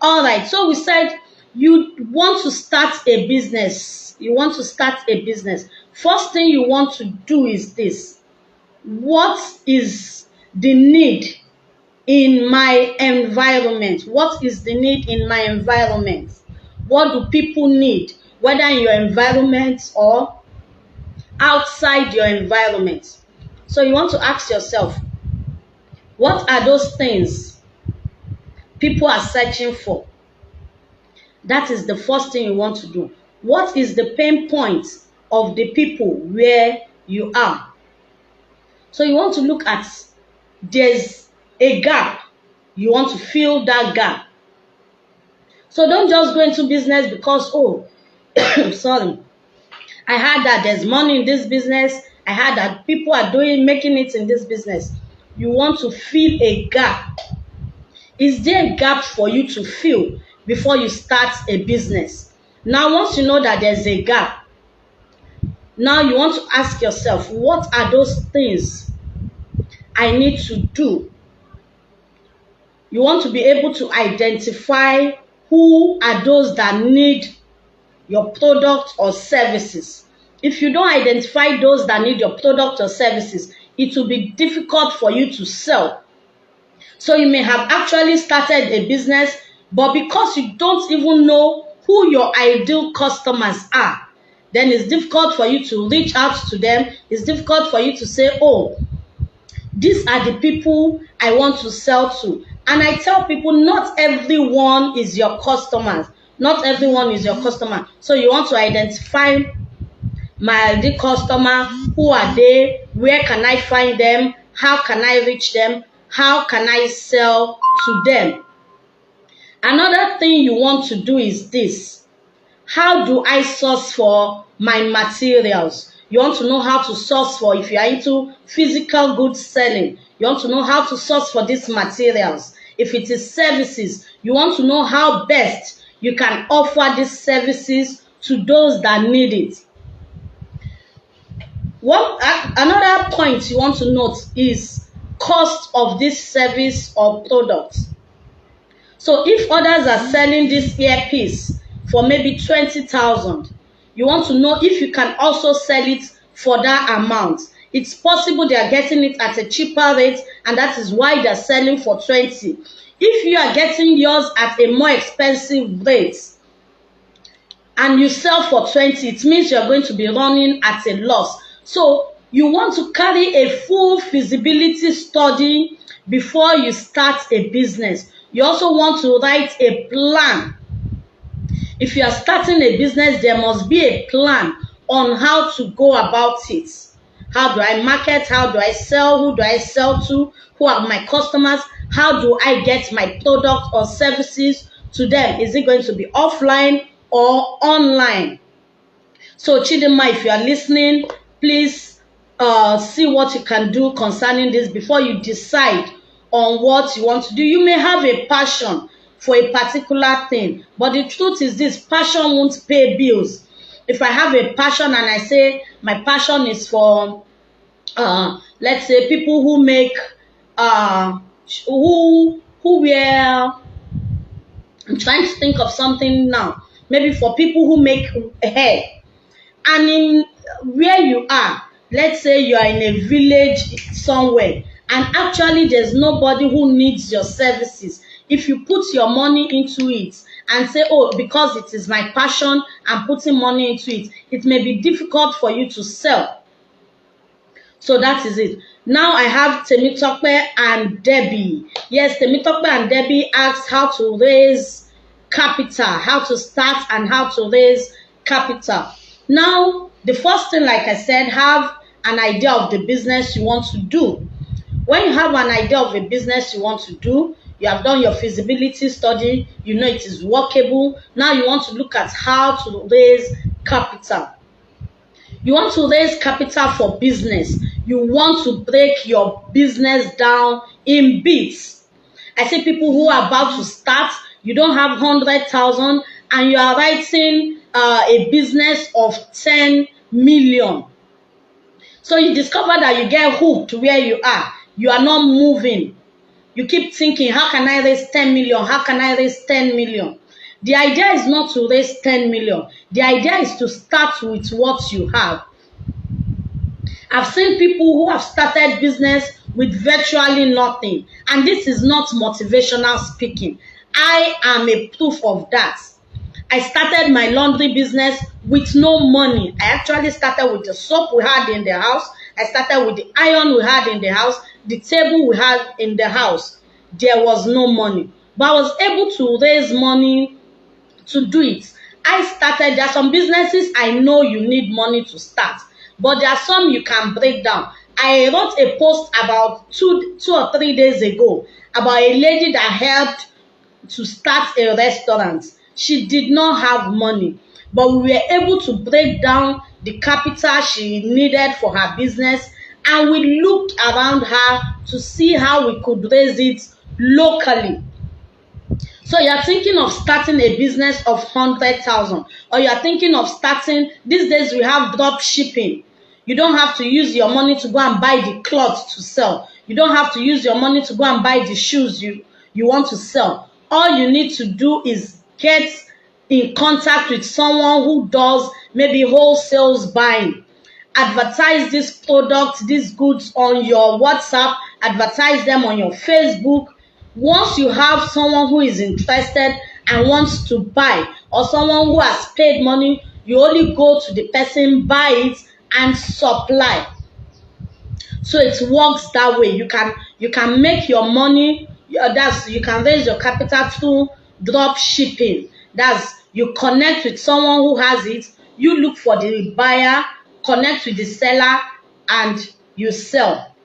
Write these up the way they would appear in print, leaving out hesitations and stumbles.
All right, so we said you want to start a business. You want to start a business. First thing you want to do is this. What is the need in my environment? What is the need in my environment? What do people need, whether in your environment or outside your environment? So you want to ask yourself, what are those things people are searching for? That is the first thing you want to do. What is the pain point of the people where you are? So you want to look at, there's a gap. You want to fill that gap. So don't just go into business because, oh, sorry, I heard that there's money in this business. I heard that people are making it in this business. You want to fill a gap. Is there a gap for you to fill before you start a business? Now, once you know that there's a gap, now you want to ask yourself, what are those things I need to do? You want to be able to identify who are those that need your product or services. If you don't identify those that need your product or services, it will be difficult for you to sell. So you may have actually started a business, but because you don't even know who your ideal customers are, then it's difficult for you to reach out to them. It's difficult for you to say, oh, these are the people I want to sell to. And I tell people, not everyone is your customers. Not everyone is your customer. So you want to identify my ideal customer. Who are they? Where can I find them? How can I reach them? How can I sell to them? Another thing you want to do is this. How do I source for my materials? You want to know how to source for, if you are into physical goods selling, you want to know how to source for these materials. If it is services, you want to know how best you can offer these services to those that need it. Another point you want to note is cost of this service or product. So if others are selling this earpiece for maybe 20,000, you want to know if you can also sell it for that amount. It's possible they are getting it at a cheaper rate, and that is why they're selling for 20. If you are getting yours at a more expensive rate and you sell for 20, it means you're going to be running at a loss. So you want to carry a full feasibility study before you start a business. You also want to write a plan. If you are starting a business, there must be a plan on how to go about it. How do I market? How do I sell? Who do I sell to? Who are my customers? How do I get my product or services to them? Is it going to be offline or online? So Chidima, if you are listening, please see what you can do concerning this before you decide on what you want to do. You may have a passion for a particular thing, but the truth is this: passion won't pay bills. If I have a passion and I say my passion is for let's say people who make who wear, I'm trying to think of something now, maybe for people who make hair, and in where you are, let's say you are in a village somewhere, and actually there's nobody who needs your services. If you put your money into it and say, oh, because it is my passion, I'm putting money into it, it may be difficult for you to sell. So that is it. Now I have Temitope and Debbie. Yes, Temitope and Debbie asked how to raise capital, how to start and how to raise capital. Now, the first thing, like I said, have an idea of the business you want to do. When you have an idea of a business you want to do, you have done your feasibility study, you know it is workable. Now you want to look at how to raise capital. You want to raise capital for business. You want to break your business down in bits. I see people who are about to start, you don't have 100,000 and you are writing a business of 10 million. So you discover that you get hooked where you are. You are not moving. You keep thinking, how can I raise 10 million? How can I raise 10 million? The idea is not to raise 10 million. The idea is to start with what you have. I've seen people who have started business with virtually nothing, and this is not motivational speaking. I am a proof of that. I started my laundry business with no money. I actually started with the soap we had in the house. I started with the iron we had in the house, the table we had in the house. There was no money, but I was able to raise money to do it. There are some businesses I know you need money to start, but there are some you can break down. I wrote a post about two or 3 days ago about a lady that helped to start a restaurant. She did not have money, but we were able to break down the capital she needed for her business, and we looked around her to see how we could raise it locally. So you're thinking of starting a business of 100,000, or you're thinking of starting, these days we have drop shipping. You don't have to use your money to go and buy the clothes to sell. You don't have to use your money to go and buy the shoes you want to sell. All you need to do is get in contact with someone who does maybe wholesale buying. Advertise this product, these goods on your WhatsApp, advertise them on your Facebook. Once you have someone who is interested and wants to buy, or someone who has paid money, you only go to the person, buy it, and supply. So it works that way. You can make your money. You can raise your capital through drop shipping. That's you connect with someone who has it. You look for the buyer, connect with the seller, and you sell.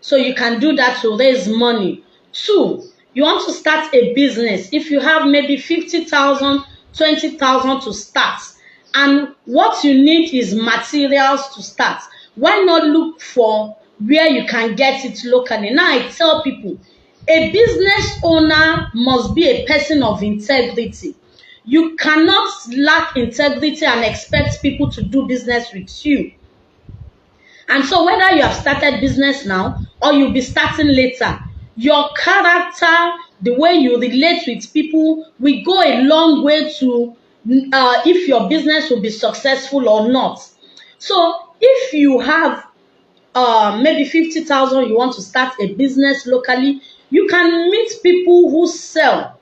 So you can do that to raise money. 2, you want to start a business. If you have maybe 50,000, 20,000 to start, and what you need is materials to start, why not look for where you can get it locally? Now I tell people, a business owner must be a person of integrity. You cannot lack integrity and expect people to do business with you. And so whether you have started business now or you'll be starting later, your character, the way you relate with people, will go a long way to if your business will be successful or not. So if you have maybe 50,000, you want to start a business locally, you can meet people who sell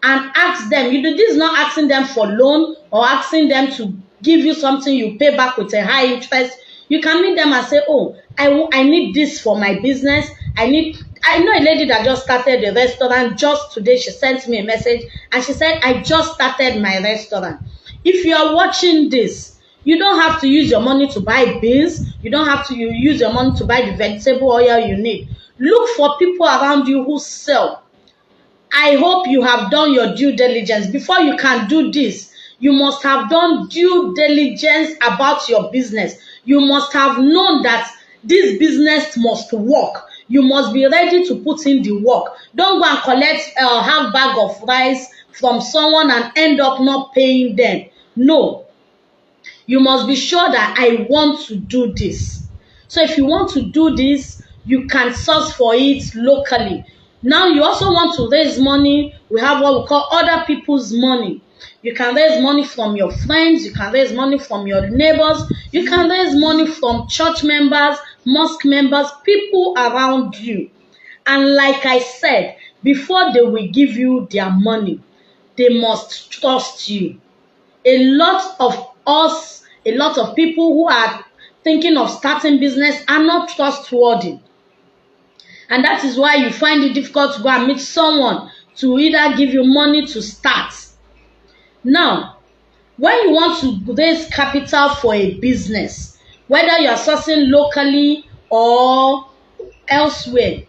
and ask them. This is not asking them for loan or asking them to give you something you pay back with a high interest. You can meet them and say, oh, I need this for my business. I know a lady that just started a restaurant. Just today she sent me a message and she said, I just started my restaurant. If you are watching this, you don't have to use your money to buy beans. You don't have to use your money to buy the vegetable oil you need. Look for people around you who sell. I hope you have done your due diligence. Before you can do this, you must have done due diligence about your business. You must have known that this business must work. You must be ready to put in the work. Don't go and collect a half bag of rice from someone and end up not paying them. No. You must be sure that I want to do this. So if you want to do this, you can source for it locally. Now you also want to raise money. We have what we call other people's money. You can raise money from your friends. You can raise money from your neighbors. You can raise money from church members, mosque members, people around you. And like I said, before they will give you their money, they must trust you. A lot of people who are thinking of starting business are not trustworthy. And that is why you find it difficult to go and meet someone to either give you money to start. Now, when you want to raise capital for a business, whether you are sourcing locally or elsewhere,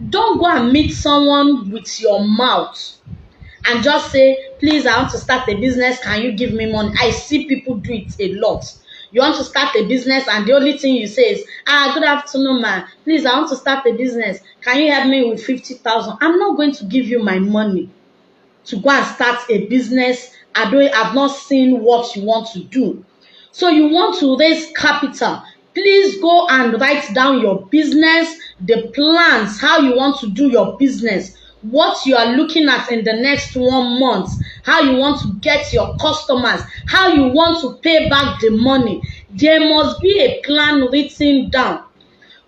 don't go and meet someone with your mouth and just say, please, I want to start a business. Can you give me money? I see people do it a lot. You want to start a business and the only thing you say is, good afternoon, man. Please, I want to start a business. Can you help me with 50,000? I'm not going to give you my money to go and start a business. I've not seen what you want to do. So you want to raise capital. Please go and write down your business, the plans, how you want to do your business, what you are looking at in the next 1 month, how you want to get your customers, how you want to pay back the money. There must be a plan written down.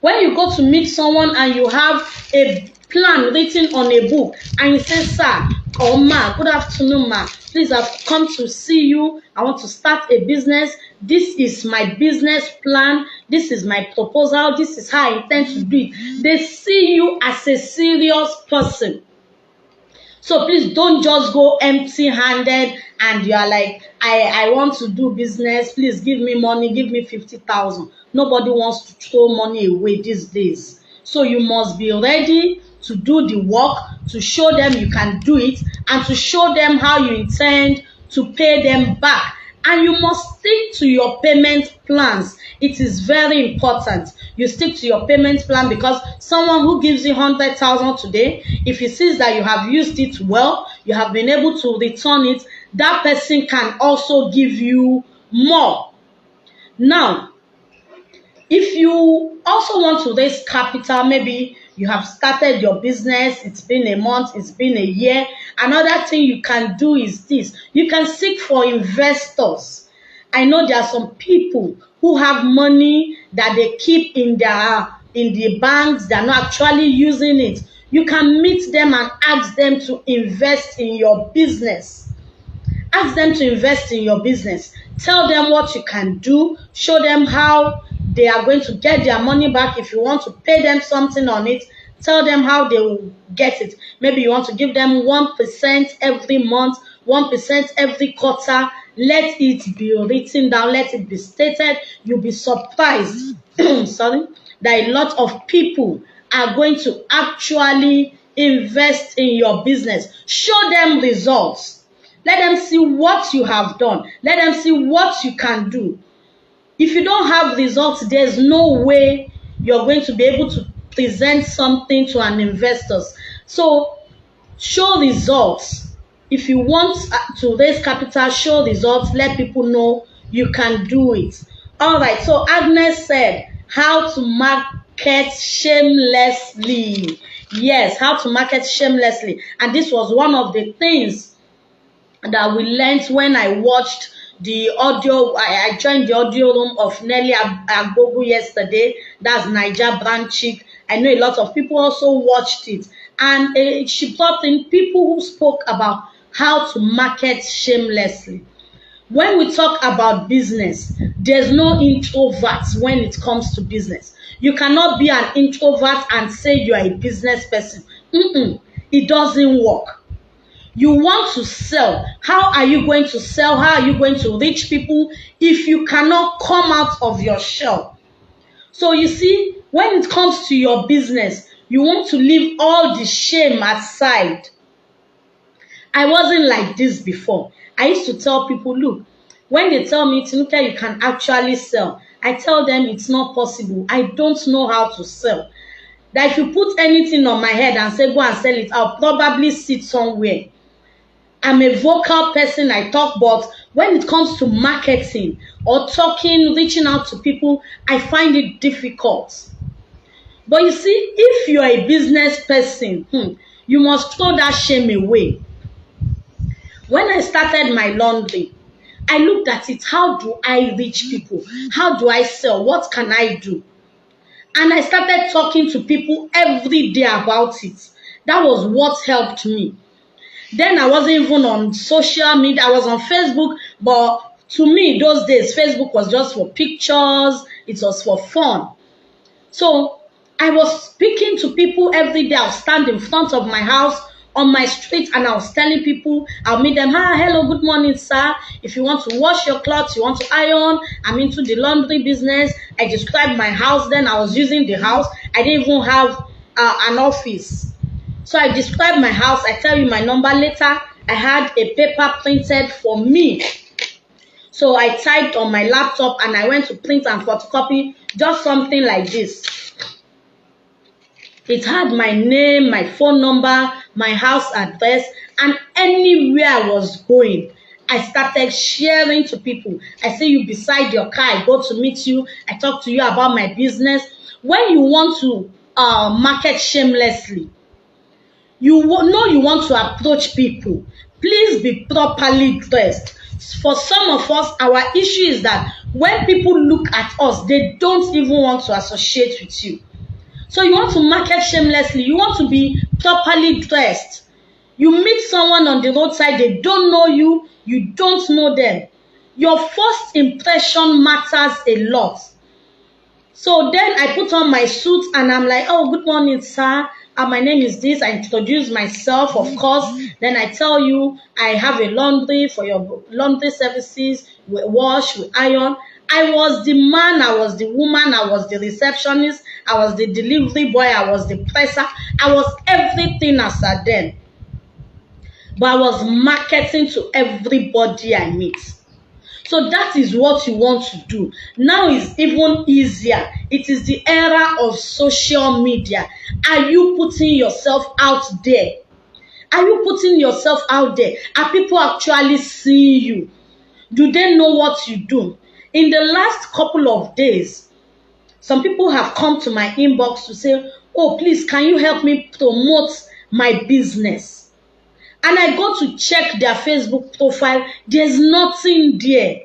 When you go to meet someone and you have a plan written on a book and you say, sir or ma, good afternoon ma, please, I've come to see you, I want to start a business, this is my business plan, this is my proposal, this is how I intend to do it. They see you as a serious person. So please don't just go empty-handed and you are like, I want to do business. Please give me money. Give me 50,000. Nobody wants to throw money away these days. So you must be ready to do the work, to show them you can do it, and to show them how you intend to pay them back. And you must stick to your payment plans. It is very important. You stick to your payment plan, because someone who gives you 100,000 today, if he sees that you have used it well, you have been able to return it, that person can also give you more. Now, if you also want to raise capital, maybe you have started your business, it's been a month, it's been a year. Another thing you can do is this. You can seek for investors. I know there are some people who have money that they keep in the banks, they're not actually using it. You can meet them and ask them to invest in your business. Ask them to invest in your business. Tell them what you can do. Show them how they are going to get their money back. If you want to pay them something on it, tell them how they will get it. Maybe you want to give them 1% every month, 1% every quarter. Let it be written down. Let it be stated. You'll be surprised sorry, that a lot of people are going to actually invest in your business. Show them results. Let them see what you have done. Let them see what you can do. If you don't have results, there's no way you're going to be able to present something to an investor. So show results. If you want to raise capital, show results. Let people know you can do it. All right. So Agnes said, how to market shamelessly. Yes, how to market shamelessly. And this was one of the things that we learned when I watched the audio. I joined the audio room of Nelly Agbogu yesterday. That's Niger Brand Chick. I know a lot of people also watched it. And she brought in people who spoke about how to market shamelessly. When we talk about business, there's no introverts when it comes to business. You cannot be an introvert and say you are a business person. It doesn't work. You want to sell. How are you going to sell? How are you going to reach people if you cannot come out of your shell? So you see, when it comes to your business, you want to leave all the shame aside. I wasn't like this before. I used to tell people, look, when they tell me, Tinuka, you can actually sell, I tell them it's not possible. I don't know how to sell. That if you put anything on my head and say, go and sell it, I'll probably sit somewhere. I'm a vocal person, I talk, but when it comes to marketing or talking, reaching out to people, I find it difficult. But you see, if you're a business person, you must throw that shame away. When I started my laundry, I looked at it. How do I reach people? How do I sell? What can I do? And I started talking to people every day about it. That was what helped me. Then I wasn't even on social media. I was on Facebook, but to me, those days, Facebook was just for pictures. It was for fun. So I was speaking to people every day. I'll stand in front of my house on my street and I was telling people, I'll meet them, hello, good morning, sir. If you want to wash your clothes, you want to iron, I'm into the laundry business. I described my house then. I was using the house. I didn't even have an office. So I described my house. I tell you my number later. I had a paper printed for me. So I typed on my laptop and I went to print and photocopy just something like this. It had my name, my phone number, my house address, and anywhere I was going, I started sharing to people. I see you beside your car, I go to meet you, I talk to you about my business. When you want to market shamelessly. You know you want to approach people, please be properly dressed. For some of us, our issue is that when people look at us, they don't even want to associate with you. So you want to market shamelessly, you want to be properly dressed. You meet someone on the roadside, they don't know you, you don't know them. Your first impression matters a lot. So then I put on my suit and I'm like, oh, good morning, sir. My name is this. I introduce myself, of course. Then I tell you I have a laundry for your laundry services. We wash, we iron. I was the man, I was the woman, I was the receptionist, I was the delivery boy, I was the presser. I was everything as a then. But I was marketing to everybody I meet. So that is what you want to do. Now it's even easier. It is the era of social media. Are you putting yourself out there? Are you putting yourself out there? Are people actually seeing you? Do they know what you do? In the last couple of days, some people have come to my inbox to say, oh, please, can you help me promote my business? And I go to check their Facebook profile. There's nothing there.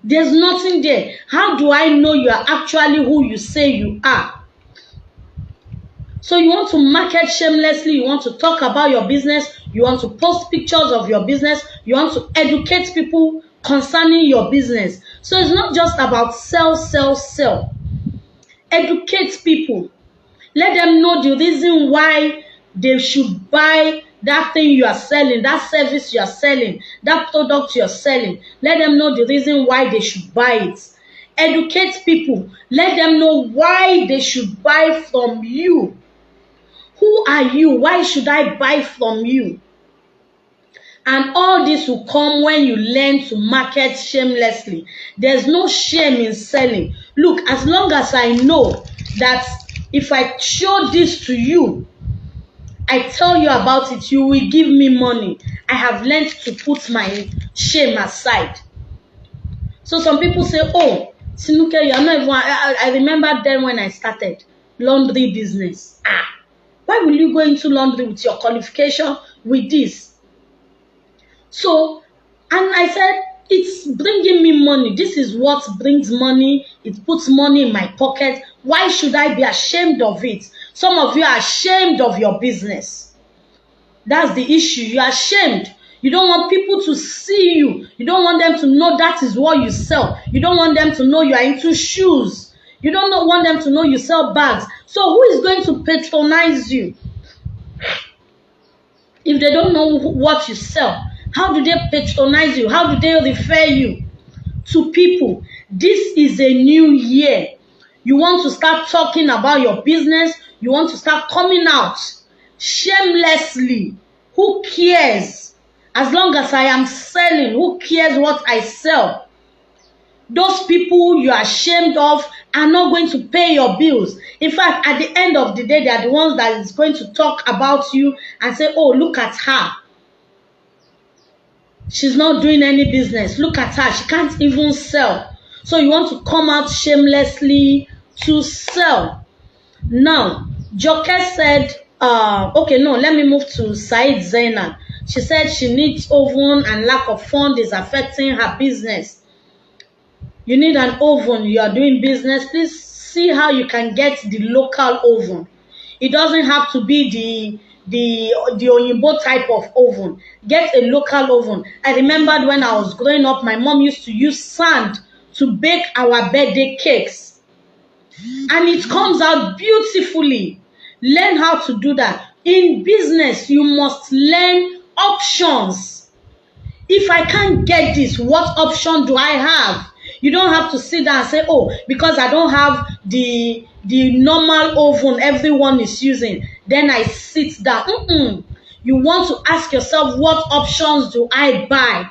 There's nothing there. How do I know you are actually who you say you are? So you want to market shamelessly, you want to talk about your business, you want to post pictures of your business, you want to educate people concerning your business. So it's not just about sell, sell, sell. Educate people. Let them know the reason why they should buy that thing you are selling, that service you are selling, that product you are selling. Let them know the reason why they should buy it. Educate people. Let them know why they should buy from you. Who are you? Why should I buy from you? And all this will come when you learn to market shamelessly. There's no shame in selling. Look, as long as I know that if I show this to you, I tell you about it, you will give me money. I have learned to put my shame aside. So some people say, oh, Sinuke, you are not even, I remember then when I started laundry business. Why will you go into laundry with your qualification with this? So, and I said, it's bringing me money. This is what brings money. It puts money in my pocket. Why should I be ashamed of it? Some of you are ashamed of your business. That's the issue. You are ashamed. You don't want people to see you. You don't want them to know that is what you sell. You don't want them to know you are into shoes. You don't want them to know you sell bags. So who is going to patronize you if they don't know what you sell? How do they patronize you? How do they refer you to people? This is a new year. You want to start talking about your business. You want to start coming out shamelessly. Who cares? As long as I am selling, who cares what I sell? Those people you are ashamed of are not going to pay your bills. In fact, at the end of the day, they are the ones that is going to talk about you and say, oh, look at her. She's not doing any business. Look at her. She can't even sell. So you want to come out shamelessly to sell. Now, Joke said, okay, no, let me move to Said Zainab. She said she needs oven and lack of fund is affecting her business. You need an oven. You are doing business. Please see how you can get the local oven. It doesn't have to be the Oyinbo type of oven. Get a local oven. I remembered when I was growing up, my mom used to use sand to bake our birthday cakes. And it comes out beautifully. Learn how to do that. In business, you must learn options. If I can't get this, what option do I have? You don't have to sit down and say, oh, because I don't have the normal oven everyone is using, then I sit down. You want to ask yourself, what options do I buy?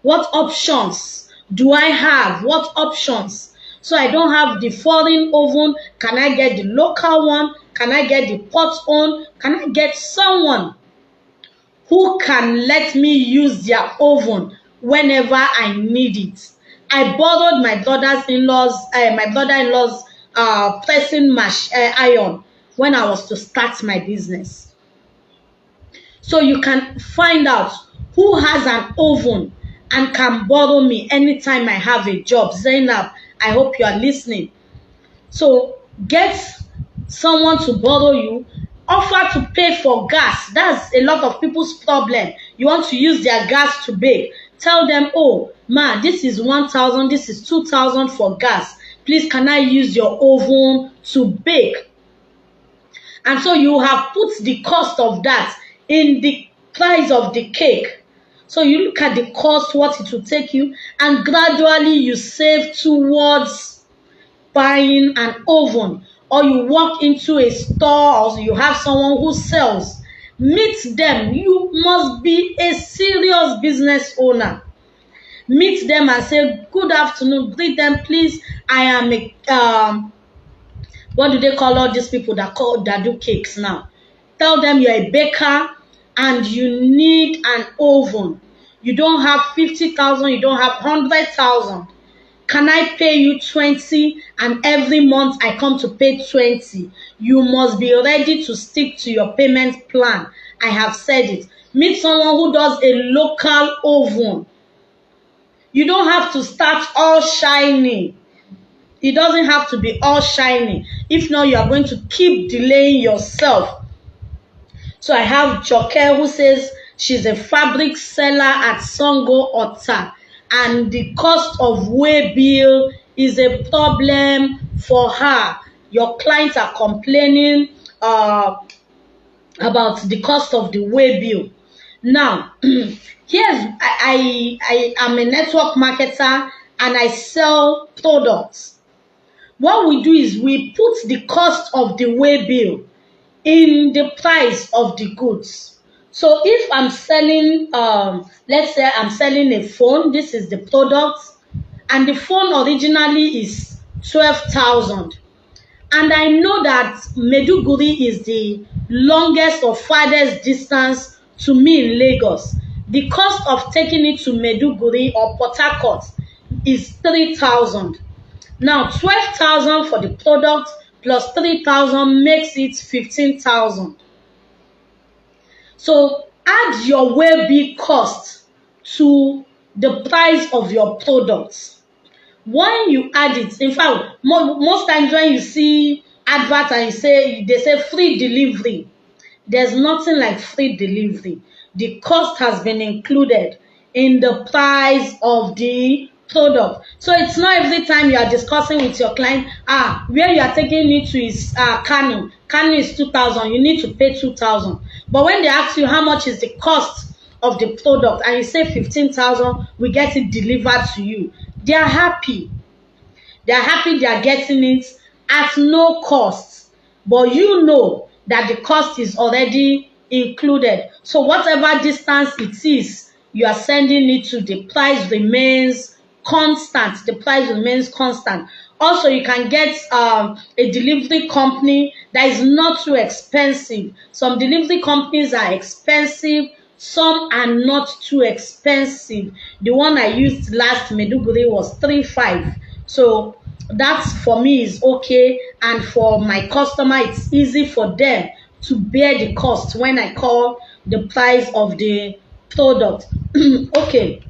What options do I have? What options? So I don't have the foreign oven. Can I get the local one? Can I get the pot one? Can I get someone who can let me use their oven whenever I need it? I borrowed my brother-in-law's pressing iron when I was to start my business. So you can find out who has an oven and can borrow me anytime I have a job. Zainab, I hope you are listening. So get someone to borrow you. Offer to pay for gas. That's a lot of people's problem. You want to use their gas to bake. Tell them, oh, man, this is 1,000, this is 2,000 for gas. Please, can I use your oven to bake? And so you have put the cost of that in the price of the cake. So you look at the cost, what it will take you, and gradually you save towards buying an oven. Or you walk into a store, or you have someone who sells. Meet them. You must be a serious business owner. Meet them and say, good afternoon, greet them, please. I am a what do they call all these people that do cakes now? Tell them you're a baker and you need an oven. You don't have 50,000, you don't have 100,000. Can I pay you 20 and every month I come to pay 20? You must be ready to stick to your payment plan. I have said it. Meet someone who does a local oven. You don't have to start all shiny. It doesn't have to be all shiny. If not, you are going to keep delaying yourself. So I have Joke who says she's a fabric seller at Songo Ota, and the cost of way bill is a problem for her. Your clients are complaining about the cost of the way bill. Now, I am a network marketer and I sell products. What we do is we put the cost of the way bill in the price of the goods. So if I'm selling, let's say I'm selling a phone, this is the product, and the phone originally is 12,000. And I know that Maiduguri is the longest or farthest distance to me in Lagos. The cost of taking it to Maiduguri or Port Harcourt is 3,000. Now, 12,000 for the product plus 3,000 makes it 15,000. So add your way bill cost to the price of your products. When you add it, in fact, most times when you see advert and they say free delivery, there's nothing like free delivery. The cost has been included in the price of the product. So it's not every time you are discussing with your client, where you are taking it to is Kano. Kano is 2,000. You need to pay 2,000. But when they ask you how much is the cost of the product and you say 15,000, we get it delivered to you. They are happy. They are happy they are getting it at no cost. But you know that the cost is already included. So whatever distance it is, you are sending it to, the price remains constant. The price remains constant. Also, you can get a delivery company that is not too expensive. Some delivery companies are expensive. Some are not too expensive. The one I used last Maiduguri was 3,500. So that for me is okay, and for my customer it's easy for them to bear the cost when I call the price of the product. Okay,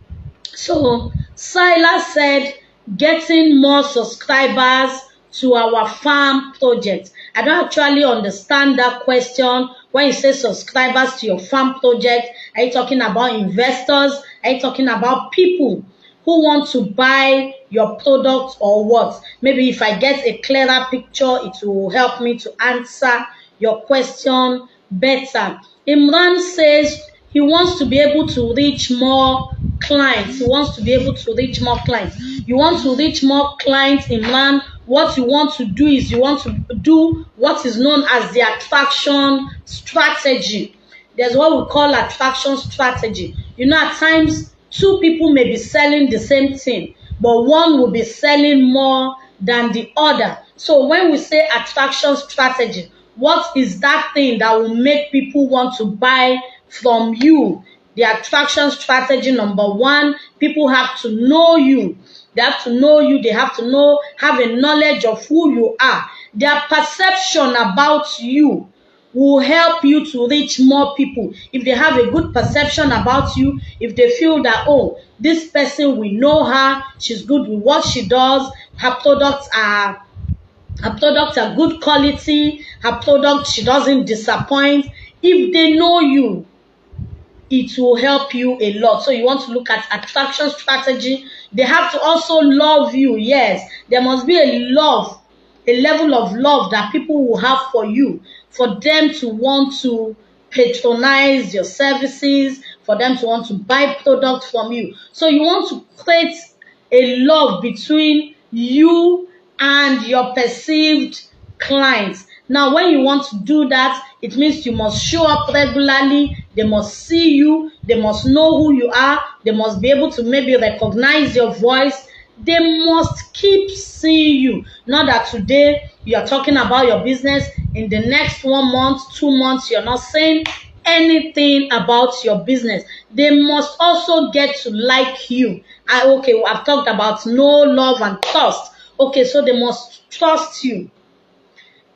so Silas said getting more subscribers to our farm project. I don't actually understand that question. When you say subscribers to your farm project, are you talking about investors? Are you talking about people who want to buy your product or what? Maybe if I get a clearer picture, it will help me to answer your question better. Imran says he wants to be able to reach more clients. He wants to be able to reach more clients. You want to reach more clients, Imran. What you want to do is you want to do what is known as the attraction strategy. There's what we call attraction strategy. You know, at times, two people may be selling the same thing, but one will be selling more than the other. So when we say attraction strategy, what is that thing that will make people want to buy from you? The attraction strategy number one, people have to know you. They have to know you. They have to have a knowledge of who you are. Their perception about you will help you to reach more people. If they have a good perception about you, if they feel that, oh, this person, we know her, she's good with what she does, her products are good quality, her product, she doesn't disappoint. If they know you, it will help you a lot. So you want to look at attraction strategy. They have to also love you. Yes, there must be a level of love that people will have for you, for them to want to patronize your services, for them to want to buy products from you. So you want to create a love between you and your perceived clients. Now, when you want to do that, it means you must show up regularly. They must see you. They must know who you are. They must be able to maybe recognize your voice. They must keep seeing you. Not that today you are talking about your business, in the next 1 month, 2 months, you're not saying anything about your business. They must also get to like you. Okay, I've talked about know, love, and trust. Okay, so they must trust you.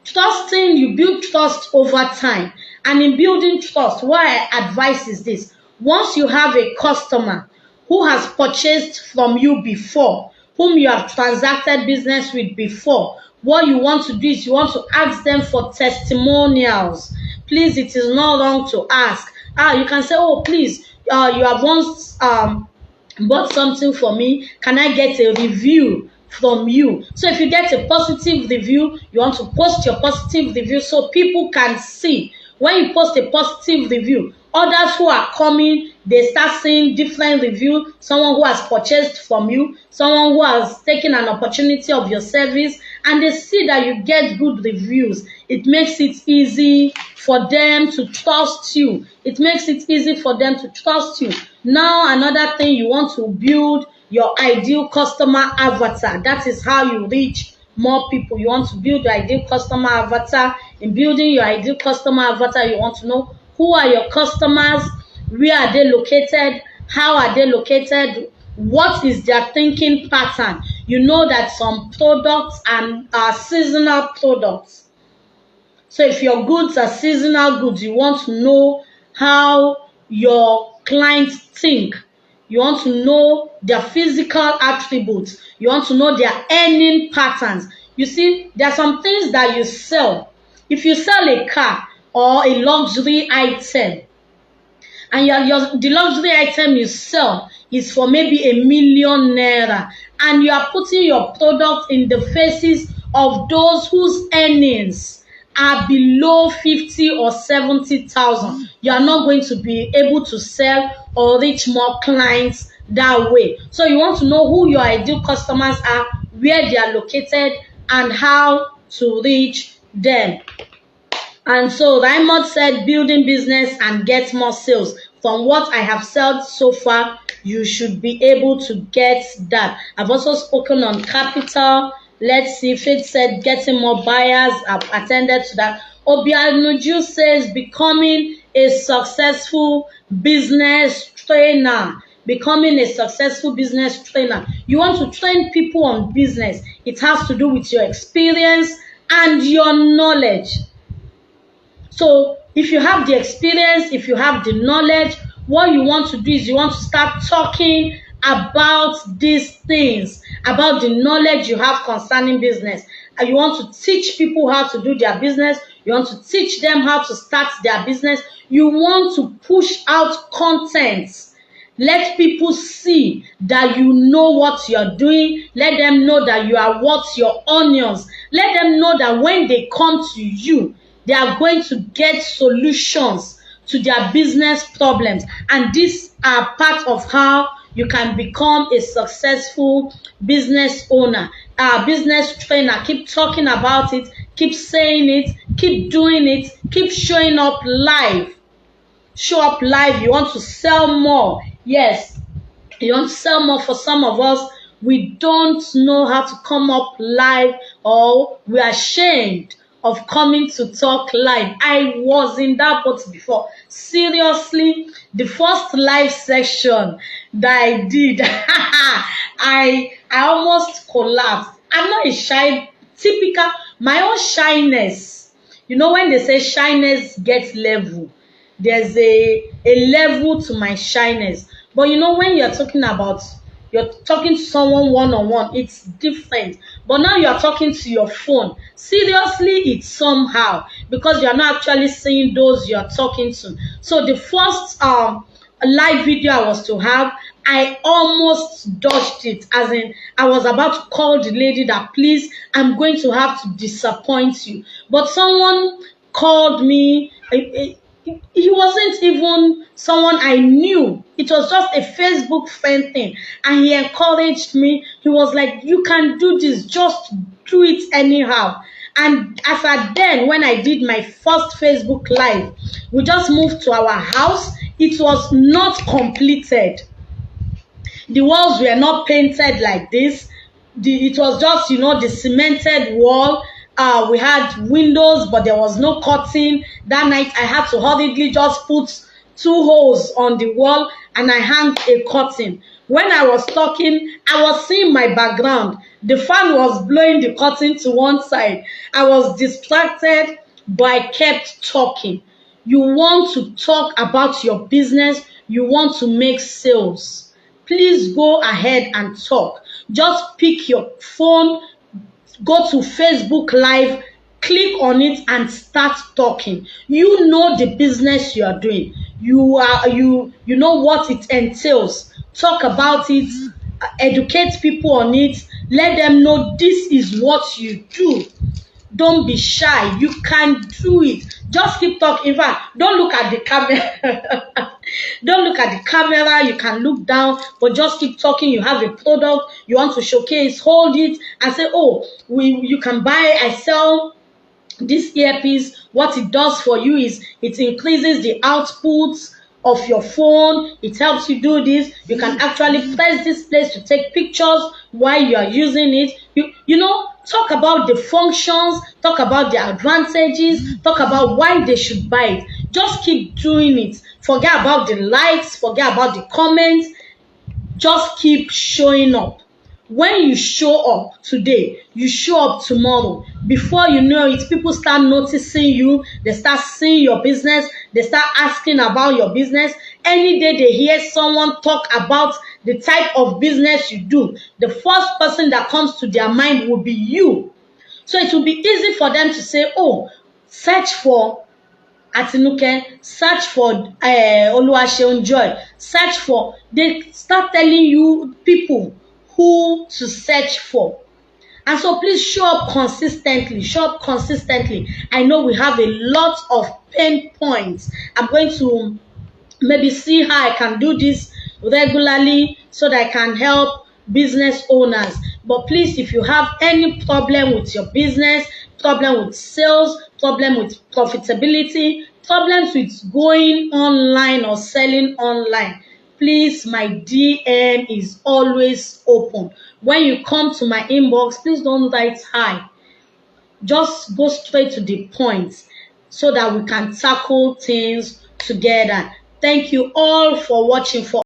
Trusting, you build trust over time. And in building trust, what I advise is this. Once you have a customer who has purchased from you before, whom you have transacted business with before, what you want to do is you want to ask them for testimonials. Please, it is not wrong to ask. You can say, oh, please, you have once bought something for me. Can I get a review from you? So if you get a positive review, you want to post your positive review so people can see. When you post a positive review, others who are coming, they start seeing different review. Someone who has purchased from you, someone who has taken an opportunity of your service, and they see that you get good reviews. It makes it easy for them to trust you. It makes it easy for them to trust you. Now, another thing, you want to build your ideal customer avatar. That is how you reach more people. You want to build your ideal customer avatar. In building your ideal customer avatar, you want to know who are your customers, where are they located, how are they located, what is their thinking pattern. You know that some products are seasonal products. So if your goods are seasonal goods, you want to know how your clients think. You want to know their physical attributes. You want to know their earning patterns. You see, there are some things that you sell. If you sell a car or a luxury item, and the luxury item you sell is for maybe #1,000,000, and you are putting your product in the faces of those whose earnings are below 50 or 70,000, you are not going to be able to sell or reach more clients that way. So you want to know who your ideal customers are, where they are located, and how to reach them. And so Raymond said, building business and get more sales. From what I have said so far, you should be able to get that. I've also spoken on capital. Let's see. Faith said, getting more buyers. I've attended to that. Obianuju says, becoming a successful business trainer. Becoming a successful business trainer. You want to train people on business. It has to do with your experience and your knowledge. So if you have the experience, if you have the knowledge, what you want to do is you want to start talking about these things, about the knowledge you have concerning business. And you want to teach people how to do their business. You want to teach them how to start their business. You want to push out content. Let people see that you know what you're doing. Let them know that you are worth your onions. Let them know that when they come to you, they are going to get solutions to their business problems. And these are part of how you can become a successful business owner, a business trainer. Keep talking about it, keep saying it, keep doing it, keep showing up live. Show up live. You want to sell more. Yes, you want to sell more. For some of us, we don't know how to come up live, or we are ashamed of coming to talk live. I was in that boat before. Seriously, the first live session that I did, I almost collapsed. I'm not a shy, typical, my own shyness. You know, when they say shyness gets level, there's a level to my shyness. But you know, when you're talking to someone one on one, it's different. But now you're talking to your phone. Seriously, it's somehow because you're not actually seeing those you're talking to. So the first live video I was to have, I almost dodged it. As in, I was about to call the lady that, please, I'm going to have to disappoint you. But someone called me. He wasn't even someone I knew. It was just a Facebook friend thing. And he encouraged me. He was like, you can do this. Just do it anyhow. And as at then, when I did my first Facebook Live, we just moved to our house. It was not completed. The walls were not painted like this. It was just, the cemented wall. We had windows, but there was no curtain. That night I had to hurriedly just put two holes on the wall and I hung a curtain. When I was talking, I was seeing my background. The fan was blowing the curtain to one side. I was distracted, but I kept talking. You want to talk about your business, you want to make sales. Please go ahead and talk. Just pick your phone, go to Facebook Live, click on it and start talking. You know the business you are doing. You know what it entails. Talk about it, educate people on it, let them know this is what you do. Don't be shy. You can do it. Just keep talking. In fact, don't look at the camera. Don't look at the camera. You can look down, but just keep talking. You have a product you want to showcase. Hold it and say, "Oh, you can buy. I sell this earpiece." What it does for you is it increases the output of your phone. It helps you do this. You can actually press this place to take pictures while you are using it. Talk about the functions, talk about the advantages, talk about why they should buy it. Just keep doing it. Forget about the likes, forget about the comments. Just keep showing up. When you show up today, you show up tomorrow. Before you know it, people start noticing you. They start seeing your business. They start asking about your business. Any day they hear someone talk about the type of business you do, the first person that comes to their mind will be you. So it will be easy for them to say, oh, search for Atinuke, search for Oluwaseun Joy, search for. They start telling you people who to search for. And so please show up consistently. Show up consistently. I know we have a lot of pain points. I'm going to maybe see how I can do this regularly so that I can help business owners. But please, if you have any problem with your business, problem with sales, problem with profitability, problems with going online or selling online, please, my DM is always open. When you come to my inbox, please don't write hi. Just go straight to the point so that we can tackle things together. Thank you all for watching. For